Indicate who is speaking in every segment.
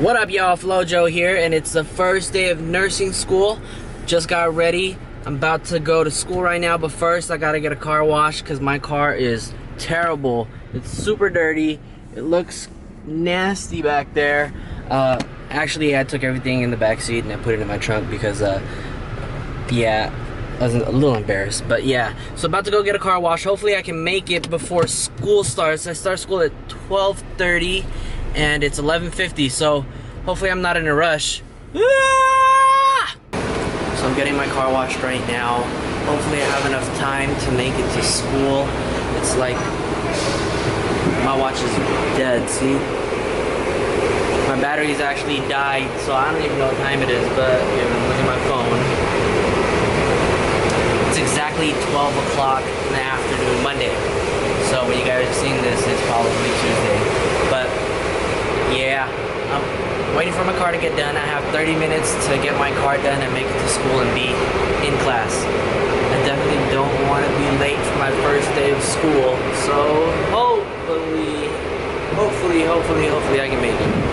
Speaker 1: What up, y'all? Flojoe here, and it's the first day of nursing school. Just got ready. I'm about to go to school right now, but first I gotta get a car wash because my car is terrible. It's super dirty. It looks nasty back there. Actually, I took everything in the back seat and I put it in my trunk because, yeah, I was a little embarrassed. But yeah, so about to go get a car wash. Hopefully I can make it before school starts. I start school at 12:30. And it's 11:50, so hopefully I'm not in a rush. Ah! So I'm getting my car washed right now. Hopefully I have enough time to make it to school. It's like, my watch is dead, see? My battery's actually died, so I don't even know what time it is, but here, look at my phone. It's exactly 12 o'clock in the afternoon, Monday. So when you guys are seeing this, it's probably Tuesday. But yeah, I'm waiting for my car to get done. I have 30 minutes to get my car done and make it to school and be in class. I definitely don't want to be late for my first day of school. So hopefully I can make it.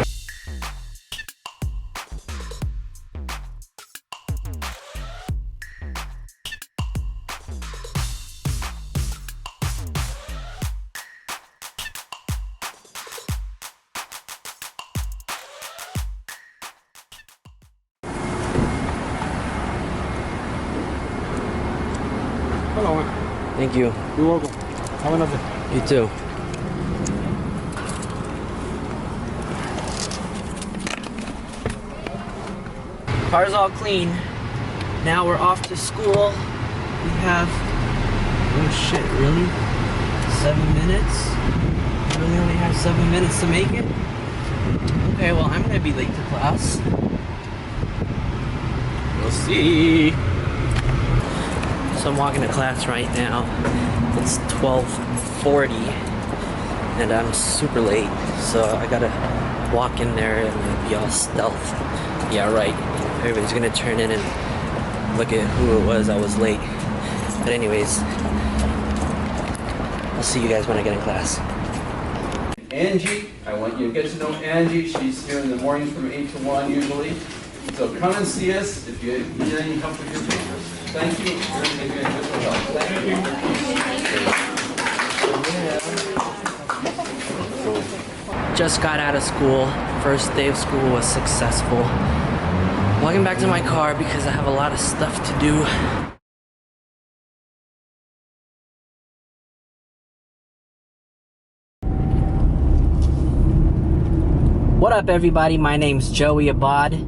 Speaker 2: Hello.
Speaker 1: Thank you.
Speaker 2: You're welcome. Have a nice day.
Speaker 1: You too. Car's all clean. Now we're off to school. We have, oh shit, really? 7 minutes? We really only have 7 minutes to make it? Okay, well, I'm gonna be late to class. We'll see. So I'm walking to class right now. It's 12:40 and I'm super late. So I gotta walk in there and be all stealth. Yeah, right. Everybody's gonna turn in and look at who it was I was late. But anyways, I'll see you guys when I get in class.
Speaker 3: Angie, I want you to get to know Angie. She's here in the mornings from 8 to 1 usually. So come and see us if you need any help with your papers. Thank you. We're going to give you additional help. Thank you.
Speaker 1: Just got out of school. First day of school was successful. Walking back to my car because I have a lot of stuff to do. What up, everybody? My name's Joey Abad,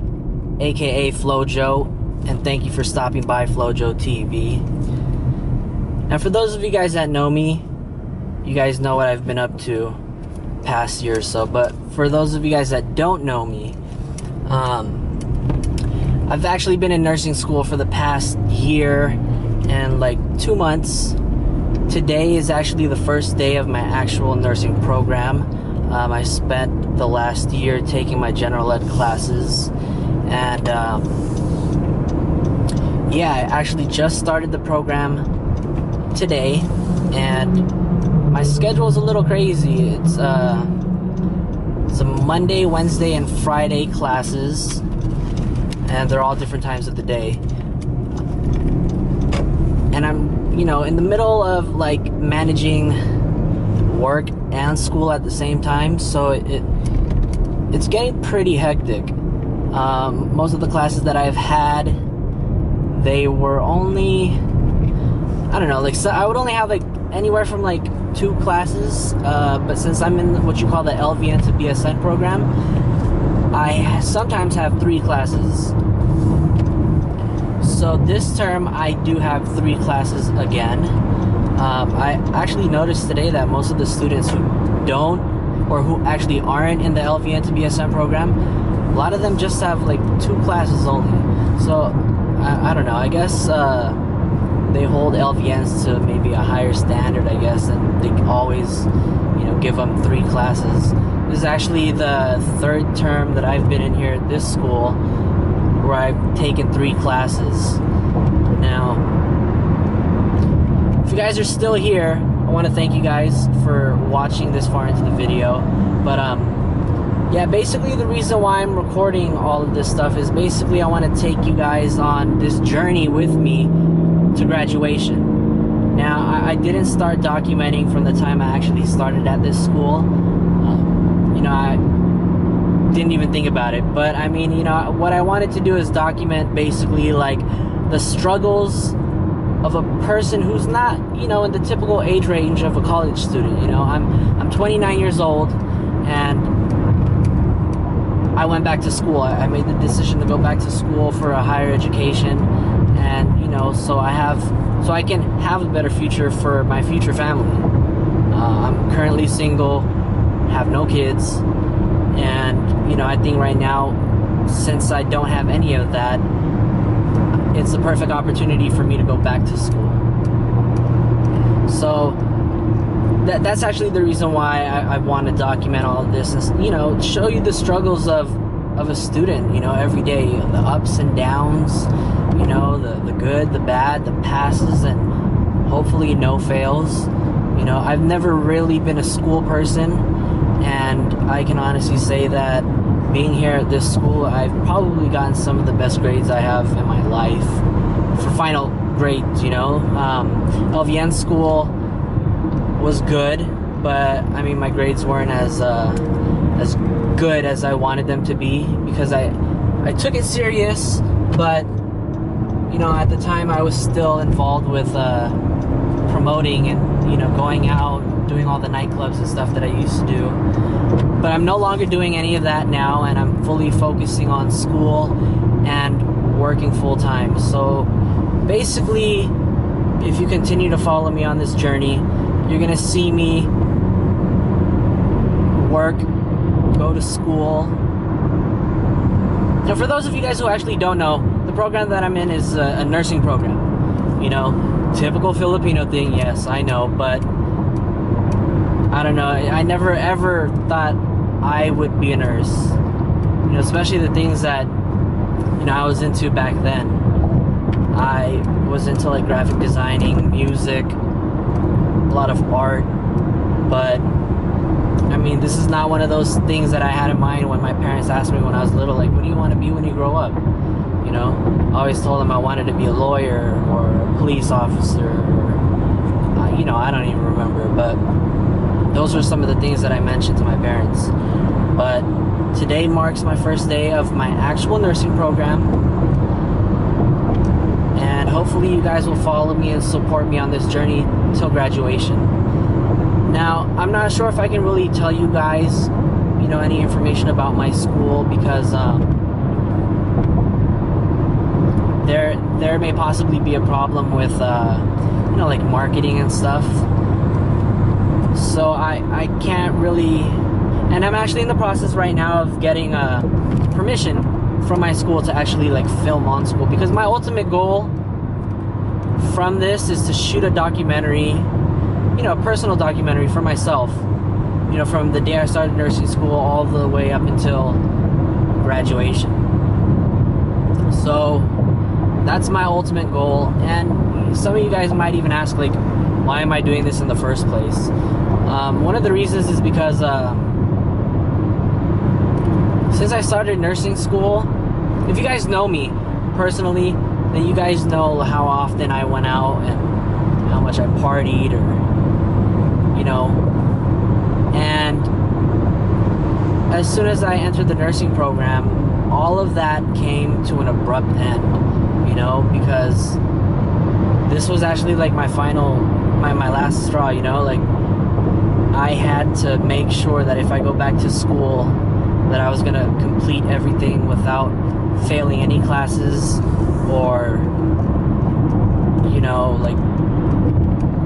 Speaker 1: aka Flojoe, and thank you for stopping by Flojoe TV. And for those of you guys that know me, you guys know what I've been up to past year or so. But for those of you guys that don't know me, I've actually been in nursing school for the past year and like 2 months. Today is actually the first day of my actual nursing program. I spent the last year taking my general ed classes, and yeah, I actually just started the program today, and my schedule is a little crazy. It's a Monday, Wednesday, and Friday classes, and they're all different times of the day. And I'm, you know, in the middle of like managing work and school at the same time, so it's getting pretty hectic. Most of the classes that I've had, they were only, I don't know, like, so I would only have like anywhere from like 2 classes, but since I'm in what you call the LVN to BSN program, I sometimes have 3 classes. So this term I do have 3 classes again. I actually noticed today that most of the students who don't, or who actually aren't in the LVN to BSN program, a lot of them just have like 2 classes only. So I don't know, I guess they hold LVNs to maybe a higher standard, I guess, and they always, you know, give them 3 classes. This is actually the 3rd term that I've been in here at this school where I've taken 3 classes. Now, if you guys are still here, I want to thank you guys for watching this far into the video. But Yeah, basically the reason why I'm recording all of this stuff is basically I want to take you guys on this journey with me to graduation. Now, I didn't start documenting from the time I actually started at this school. You know, I didn't even think about it. But I mean, you know, what I wanted to do is document basically like the struggles of a person who's not, you know, in the typical age range of a college student. You know, I'm 29 years old, and I went back to school. I made the decision to go back to school for a higher education, and you know, so I can have a better future for my future family. I'm currently single, have no kids, and you know, I think right now, since I don't have any of that, it's the perfect opportunity for me to go back to school. So that's actually the reason why I want to document all of this, and you know, show you the struggles of a student, you know, every day, the ups and downs, you know, the good, the bad, the passes, and hopefully no fails. You know, I've never really been a school person, and I can honestly say that being here at this school, I've probably gotten some of the best grades I have in my life for final grades, you know. LVN school was good, but I mean, my grades weren't as good as I wanted them to be, because I took it serious, but you know, at the time I was still involved with promoting and, you know, going out, doing all the nightclubs and stuff that I used to do. But I'm no longer doing any of that now, and I'm fully focusing on school and working full time. So basically, if you continue to follow me on this journey, you're gonna see me work, go to school. Now, for those of you guys who actually don't know, the program that I'm in is a nursing program. You know, typical Filipino thing, yes, I know, but I don't know, I never ever thought I would be a nurse. You know, especially the things that, you know, I was into back then. I was into like graphic designing, music, a lot of art, but I mean, this is not one of those things that I had in mind when my parents asked me when I was little, like, what do you want to be when you grow up? You know, I always told them I wanted to be a lawyer or a police officer, or, you know, I don't even remember, but those were some of the things that I mentioned to my parents. But today marks my first day of my actual nursing program, and hopefully you guys will follow me and support me on this journey till graduation. Now, I'm not sure if I can really tell you guys, you know, any information about my school, because there may possibly be a problem with, you know, like marketing and stuff. So I can't really, and I'm actually in the process right now of getting permission from my school to actually like film on school, because my ultimate goal from this is to shoot a documentary, you know, a personal documentary for myself, you know, from the day I started nursing school all the way up until graduation. So that's my ultimate goal. And some of you guys might even ask, like, why am I doing this in the first place? One of the reasons is because since I started nursing school, if you guys know me personally, then you guys know how often I went out and how much I partied, or, you know, and as soon as I entered the nursing program, all of that came to an abrupt end, you know, because this was actually like my last straw, you know, like I had to make sure that if I go back to school, that I was gonna complete everything without failing any classes, or, you know, like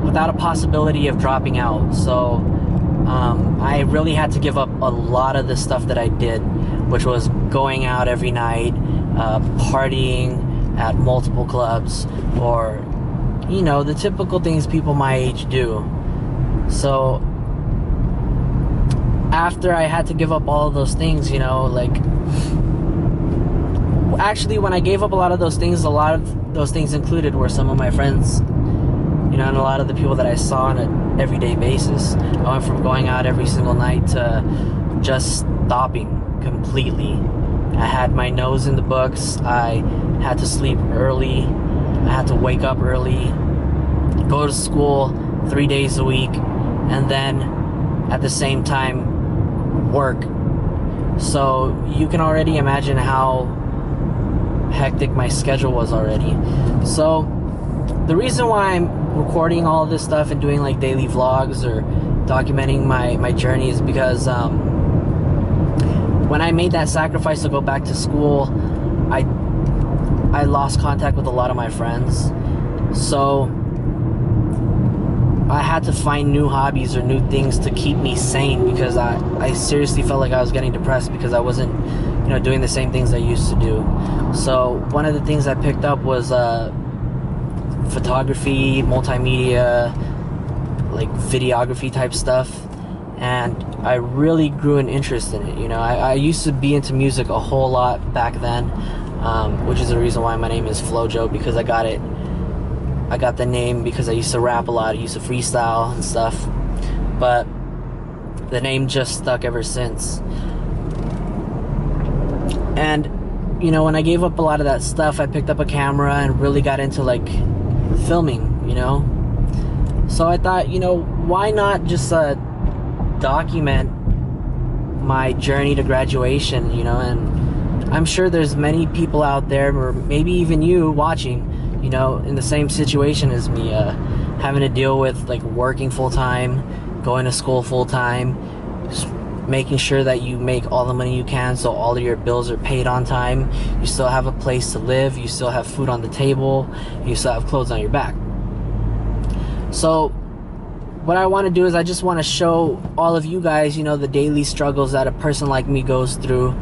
Speaker 1: without a possibility of dropping out. So I really had to give up a lot of the stuff that I did, which was going out every night, partying at multiple clubs, or, you know, the typical things people my age do. So after I had to give up all of those things, you know, like, actually when I gave up a lot of those things, included were some of my friends, you know, and a lot of the people that I saw on everyday basis. I went from going out every single night to just stopping completely. I had my nose in the books. I had to sleep early. I had to wake up early, go to school 3 days a week, and then at the same time work. So you can already imagine how hectic my schedule was already. So the reason why I'm recording all of this stuff and doing like daily vlogs or documenting my journey is because when I made that sacrifice to go back to school, I lost contact with a lot of my friends. So I had to find new hobbies or new things to keep me sane, because I seriously felt like I was getting depressed because I wasn't, you know, doing the same things I used to do. So one of the things I picked up was photography, multimedia, like videography type stuff, and I really grew an interest in it. You know, I used to be into music a whole lot back then, which is the reason why my name is Flojoe, because I got the name because I used to rap a lot. I used to freestyle and stuff, but the name just stuck ever since. And you know, when I gave up a lot of that stuff, I picked up a camera and really got into like filming, you know. So I thought, you know, why not just document my journey to graduation, you know. And I'm sure there's many people out there, or maybe even you watching, you know, in the same situation as me, having to deal with like working full-time, going to school full-time, making sure that you make all the money you can so all of your bills are paid on time, you still have a place to live, you still have food on the table, you still have clothes on your back. So what I want to do is I just want to show all of you guys, you know, the daily struggles that a person like me goes through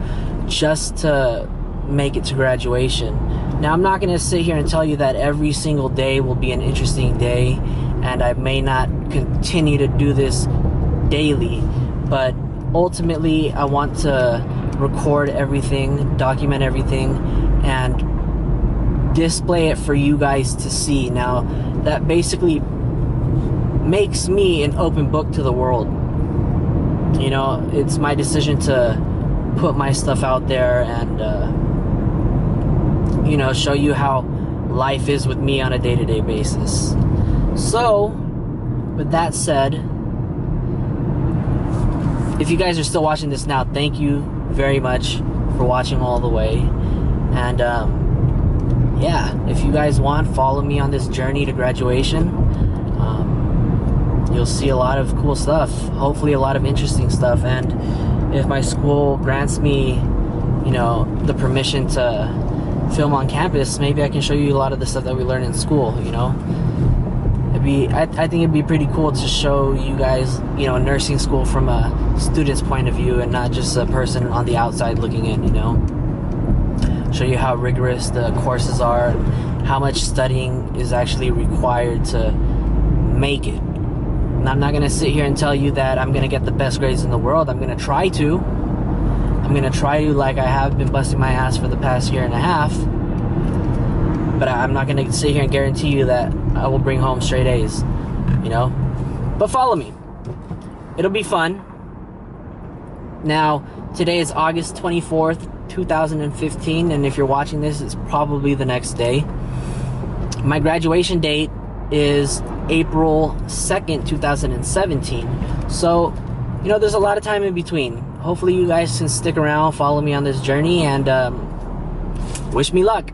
Speaker 1: just to make it to graduation. Now, I'm not going to sit here and tell you that every single day will be an interesting day, and I may not continue to do this daily, but ultimately I want to record everything, document everything, and display it for you guys to see. Now, that basically makes me an open book to the world. You know, it's my decision to put my stuff out there and you know, show you how life is with me on a day-to-day basis. So with that said, if you guys are still watching this now, thank you very much for watching all the way. And yeah, if you guys want, follow me on this journey to graduation. You'll see a lot of cool stuff, hopefully a lot of interesting stuff. And if my school grants me, you know, the permission to film on campus, maybe I can show you a lot of the stuff that we learn in school, you know. I think it'd be pretty cool to show you guys, you know, nursing school from a student's point of view and not just a person on the outside looking in, you know. Show you how rigorous the courses are, and how much studying is actually required to make it. And I'm not going to sit here and tell you that I'm going to get the best grades in the world. I'm going to try to. I'm going to try to, like I have been busting my ass for the past year and a half. But I'm not going to sit here and guarantee you that I will bring home straight A's, you know. But follow me. It'll be fun. Now, today is August 24th, 2015. And if you're watching this, it's probably the next day. My graduation date is April 2nd, 2017. So, you know, there's a lot of time in between. Hopefully you guys can stick around, follow me on this journey, and wish me luck.